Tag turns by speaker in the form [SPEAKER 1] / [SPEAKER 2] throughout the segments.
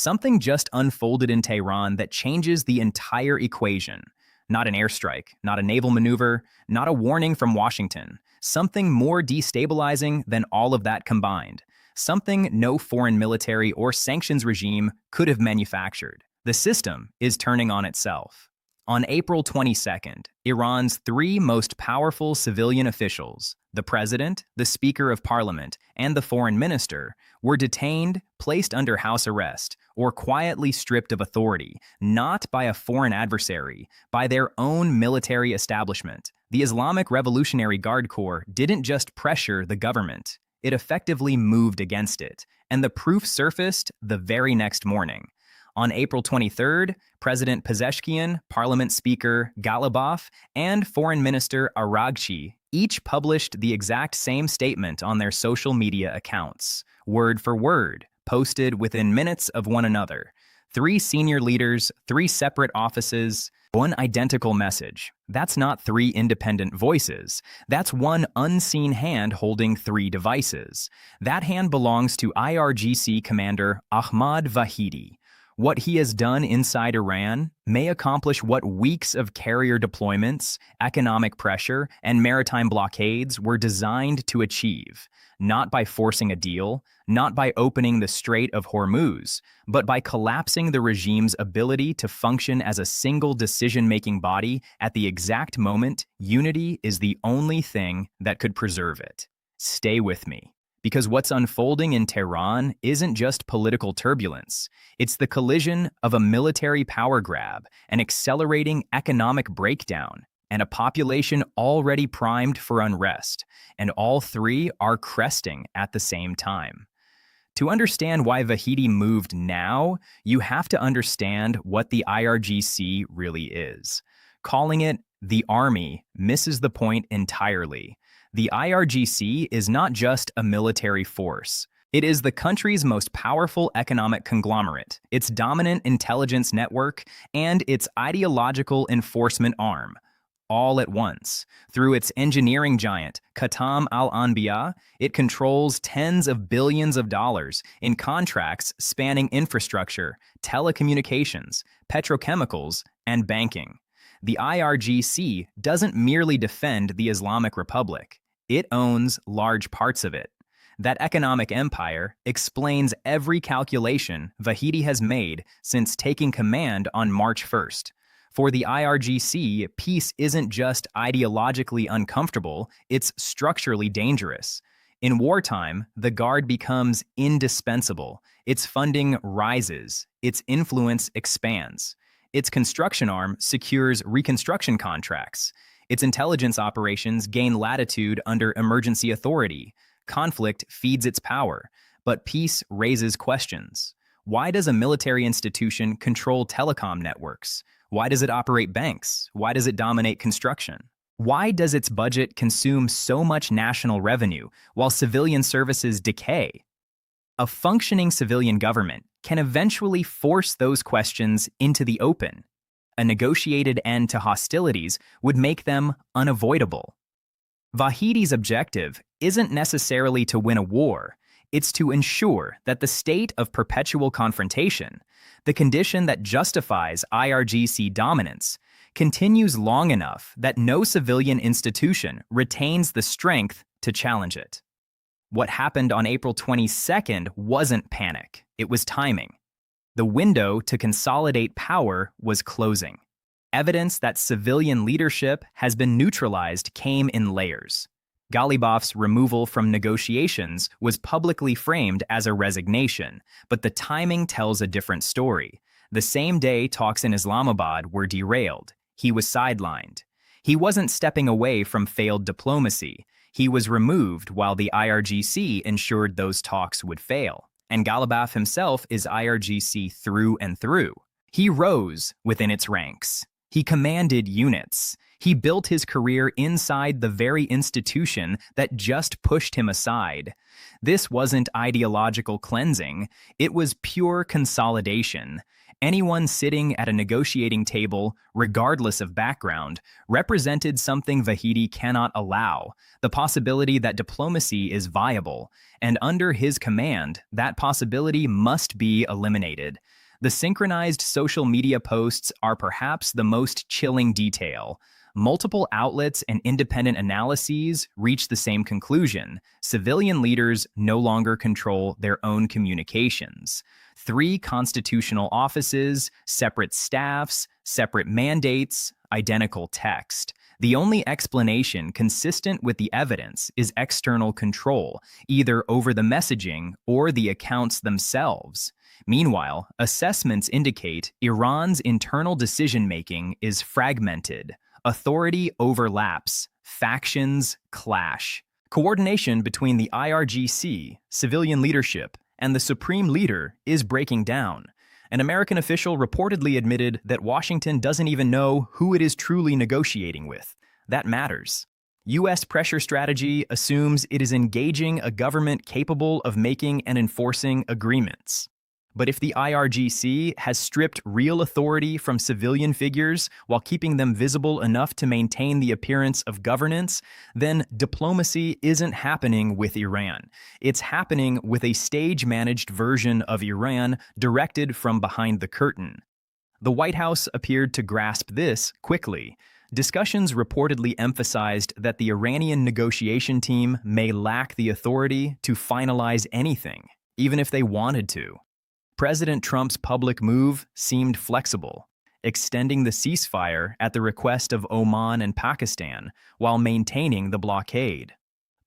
[SPEAKER 1] something just unfolded in Tehran that changes the entire equation. Not an airstrike, not a naval maneuver, not a warning from Washington. Something more destabilizing than all of that combined. Something no foreign military or sanctions regime could have manufactured. The system is turning on itself. On April 22nd, Iran's three most powerful civilian officials, the president, the speaker of parliament, and the foreign minister, were detained, placed under house arrest, or quietly stripped of authority, not by a foreign adversary, by their own military establishment. The Islamic Revolutionary Guard Corps didn't just pressure the government, it effectively moved against it, and the proof surfaced the very next morning. On April 23rd, President Pezeshkian, Parliament Speaker Ghalibaf, and Foreign Minister IRGC each published the exact same statement on their social media accounts, word for word, posted within minutes of one another. Three senior leaders, three separate offices, one identical message. That's not three independent voices. That's one unseen hand holding three devices. That hand belongs to IRGC Commander Ahmad Vahidi. What he has done inside Iran may accomplish what weeks of carrier deployments, economic pressure, and maritime blockades were designed to achieve, not by forcing a deal, not by opening the Strait of Hormuz, but by collapsing the regime's ability to function as a single decision-making body at the exact moment unity is the only thing that could preserve it. Stay with me. Because what's unfolding in Tehran isn't just political turbulence. It's the collision of a military power grab, an accelerating economic breakdown, and a population already primed for unrest. And all three are cresting at the same time. To understand why Vahidi moved now, you have to understand what the IRGC really is. Calling it the army misses the point entirely. The IRGC is not just a military force. It is the country's most powerful economic conglomerate, its dominant intelligence network, and its ideological enforcement arm, all at once. Through its engineering giant, Khatam al-Anbiya, it controls tens of billions of dollars in contracts spanning infrastructure, telecommunications, petrochemicals, and banking. The IRGC doesn't merely defend the Islamic Republic. It owns large parts of it. That economic empire explains every calculation Vahidi has made since taking command on March 1st. For the IRGC, peace isn't just ideologically uncomfortable, it's structurally dangerous. In wartime, the Guard becomes indispensable. Its funding rises. Its influence expands. Its construction arm secures reconstruction contracts. Its intelligence operations gain latitude under emergency authority. Conflict feeds its power, but peace raises questions. Why does a military institution control telecom networks? Why does it operate banks? Why does it dominate construction? Why does its budget consume so much national revenue while civilian services decay? A functioning civilian government can eventually force those questions into the open. A negotiated end to hostilities would make them unavoidable. Vahidi's objective isn't necessarily to win a war, it's to ensure that the state of perpetual confrontation, the condition that justifies IRGC dominance, continues long enough that no civilian institution retains the strength to challenge it. What happened on April 22nd wasn't panic, it was timing. The window to consolidate power was closing. Evidence that civilian leadership has been neutralized came in layers. Ghalibaf's removal from negotiations was publicly framed as a resignation, but the timing tells a different story. The same day talks in Islamabad were derailed, he was sidelined. He wasn't stepping away from failed diplomacy. He was removed while the IRGC ensured those talks would fail. And Ghalibaf himself is IRGC through and through. He rose within its ranks. He commanded units. He built his career inside the very institution that just pushed him aside. This wasn't ideological cleansing. It was pure consolidation. Anyone sitting at a negotiating table, regardless of background, represented something Vahidi cannot allow, the possibility that diplomacy is viable, and under his command, that possibility must be eliminated. The synchronized social media posts are perhaps the most chilling detail. Multiple outlets and independent analyses reach the same conclusion. Civilian leaders no longer control their own communications. 3 constitutional offices, separate staffs, separate mandates, identical text. The only explanation consistent with the evidence is external control, either over the messaging or the accounts themselves. Meanwhile, assessments indicate Iran's internal decision-making is fragmented. Authority overlaps, factions clash. Coordination between the IRGC, civilian leadership, and the supreme leader is breaking down. An American official reportedly admitted that Washington doesn't even know who it is truly negotiating with. That matters. U.S. pressure strategy assumes it is engaging a government capable of making and enforcing agreements. But if the IRGC has stripped real authority from civilian figures while keeping them visible enough to maintain the appearance of governance, then diplomacy isn't happening with Iran. It's happening with a stage-managed version of Iran directed from behind the curtain. The White House appeared to grasp this quickly. Discussions reportedly emphasized that the Iranian negotiation team may lack the authority to finalize anything, even if they wanted to. President Trump's public move seemed flexible, extending the ceasefire at the request of Oman and Pakistan while maintaining the blockade.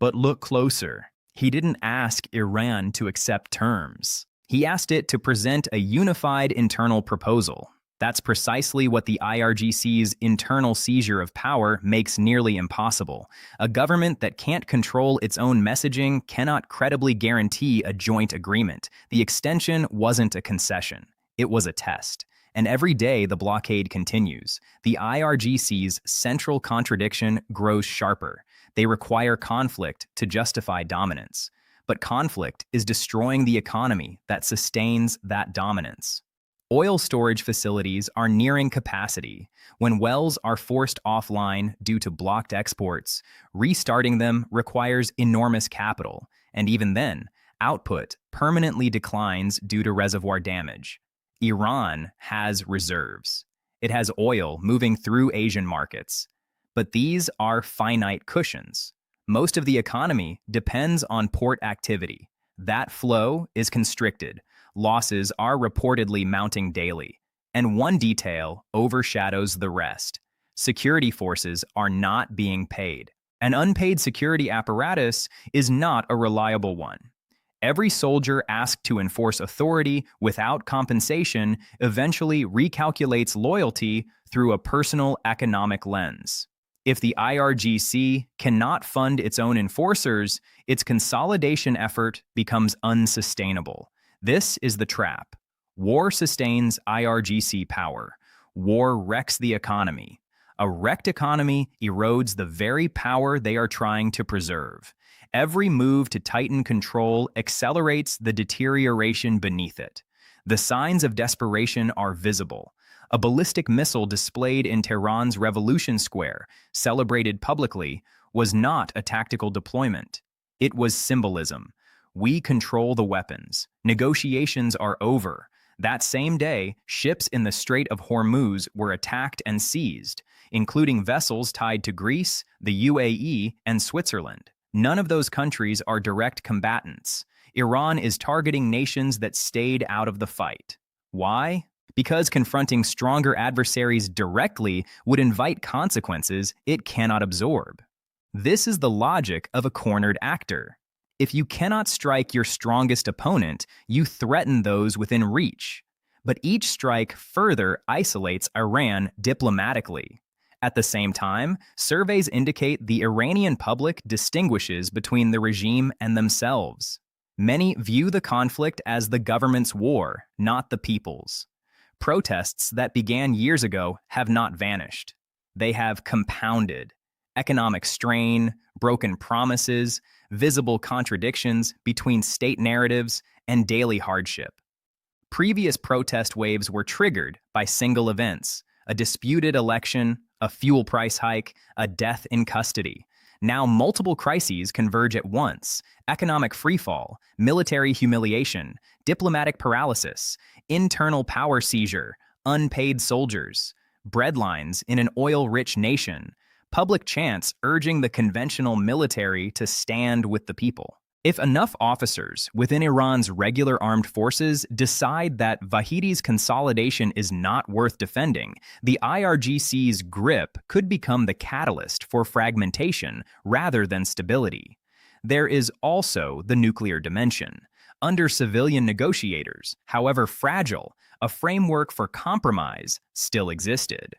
[SPEAKER 1] But look closer. He didn't ask Iran to accept terms. He asked it to present a unified internal proposal. That's precisely what the IRGC's internal seizure of power makes nearly impossible. A government that can't control its own messaging cannot credibly guarantee a joint agreement. The extension wasn't a concession. It was a test. And every day the blockade continues. The IRGC's central contradiction grows sharper. They require conflict to justify dominance. But conflict is destroying the economy that sustains that dominance. Oil storage facilities are nearing capacity. When wells are forced offline due to blocked exports, restarting them requires enormous capital, and even then, output permanently declines due to reservoir damage. Iran has reserves. It has oil moving through Asian markets. But these are finite cushions. Most of the economy depends on port activity. That flow is constricted. Losses are reportedly mounting daily, and one detail overshadows the rest. Security forces are not being paid. An unpaid security apparatus is not a reliable one. Every soldier asked to enforce authority without compensation eventually recalculates loyalty through a personal economic lens. If the IRGC cannot fund its own enforcers, its consolidation effort becomes unsustainable. This is the trap. War sustains IRGC power. War wrecks the economy. A wrecked economy erodes the very power they are trying to preserve. Every move to tighten control accelerates the deterioration beneath it. The signs of desperation are visible. A ballistic missile displayed in Tehran's Revolution Square, celebrated publicly, was not a tactical deployment. It was symbolism. We control the weapons. Negotiations are over. That same day, ships in the Strait of Hormuz were attacked and seized, including vessels tied to Greece, the UAE, and Switzerland. None of those countries are direct combatants. Iran is targeting nations that stayed out of the fight. Why? Because confronting stronger adversaries directly would invite consequences it cannot absorb. This is the logic of a cornered actor. If you cannot strike your strongest opponent, you threaten those within reach. But each strike further isolates Iran diplomatically. At the same time, surveys indicate the Iranian public distinguishes between the regime and themselves. Many view the conflict as the government's war, not the people's. Protests that began years ago have not vanished. They have compounded. Economic strain, broken promises, visible contradictions between state narratives, and daily hardship. Previous protest waves were triggered by single events: a disputed election, a fuel price hike, a death in custody. Now multiple crises converge at once: economic freefall, military humiliation, diplomatic paralysis, internal power seizure, unpaid soldiers, breadlines in an oil-rich nation, public chants urging the conventional military to stand with the people. If enough officers within Iran's regular armed forces decide that Vahidi's consolidation is not worth defending, the IRGC's grip could become the catalyst for fragmentation rather than stability. There is also the nuclear dimension. Under civilian negotiators, however fragile, a framework for compromise still existed.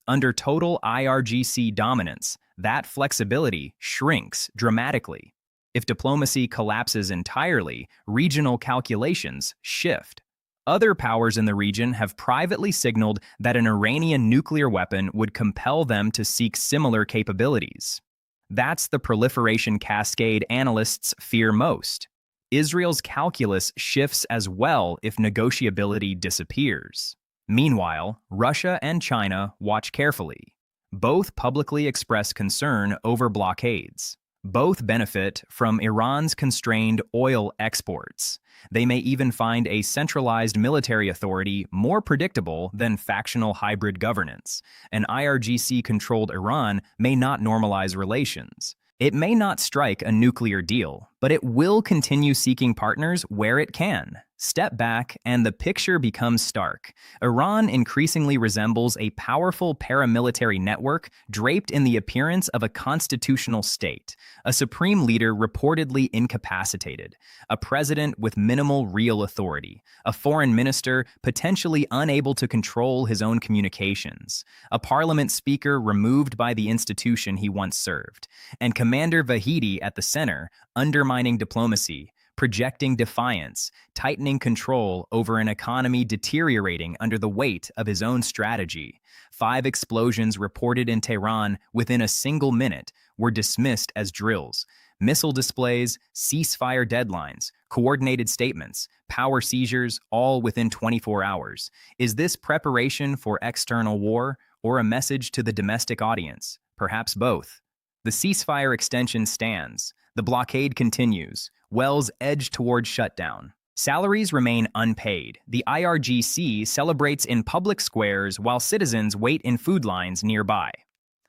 [SPEAKER 1] Under total IRGC dominance, that flexibility shrinks dramatically. If diplomacy collapses entirely, regional calculations shift. Other powers in the region have privately signaled that an Iranian nuclear weapon would compel them to seek similar capabilities. That's the proliferation cascade analysts fear most. Israel's calculus shifts as well if negotiability disappears. Meanwhile, Russia and China watch carefully. Both publicly express concern over blockades. Both benefit from Iran's constrained oil exports. They may even find a centralized military authority more predictable than factional hybrid governance. An IRGC-controlled Iran may not normalize relations. It may not strike a nuclear deal, but it will continue seeking partners where it can. Step back, and the picture becomes stark. Iran increasingly resembles a powerful paramilitary network draped in the appearance of a constitutional state, a supreme leader reportedly incapacitated, a president with minimal real authority, a foreign minister potentially unable to control his own communications, a parliament speaker removed by the institution he once served, and Commander Vahidi at the center, undermining diplomacy, projecting defiance, tightening control over an economy deteriorating under the weight of his own strategy. 5 explosions reported in Tehran within a single minute were dismissed as drills. Missile displays, ceasefire deadlines, coordinated statements, power seizures, all within 24 hours. Is this preparation for external war or a message to the domestic audience? Perhaps both. The ceasefire extension stands. The blockade continues. Wells edge toward shutdown. Salaries remain unpaid. The IRGC celebrates in public squares while citizens wait in food lines nearby.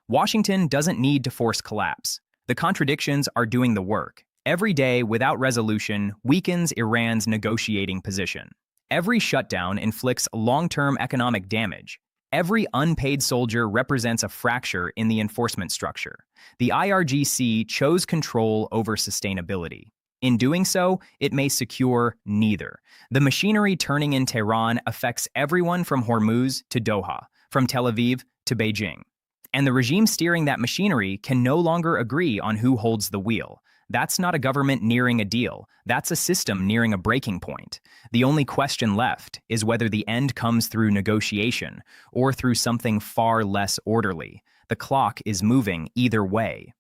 [SPEAKER 1] Washington doesn't need to force collapse. The contradictions are doing the work. Every day without resolution weakens Iran's negotiating position. Every shutdown inflicts long-term economic damage. Every unpaid soldier represents a fracture in the enforcement structure. The IRGC chose control over sustainability. In doing so, it may secure neither. The machinery turning in Tehran affects everyone from Hormuz to Doha, from Tel Aviv to Beijing. And the regime steering that machinery can no longer agree on who holds the wheel. That's not a government nearing a deal. That's a system nearing a breaking point. The only question left is whether the end comes through negotiation or through something far less orderly. The clock is moving either way.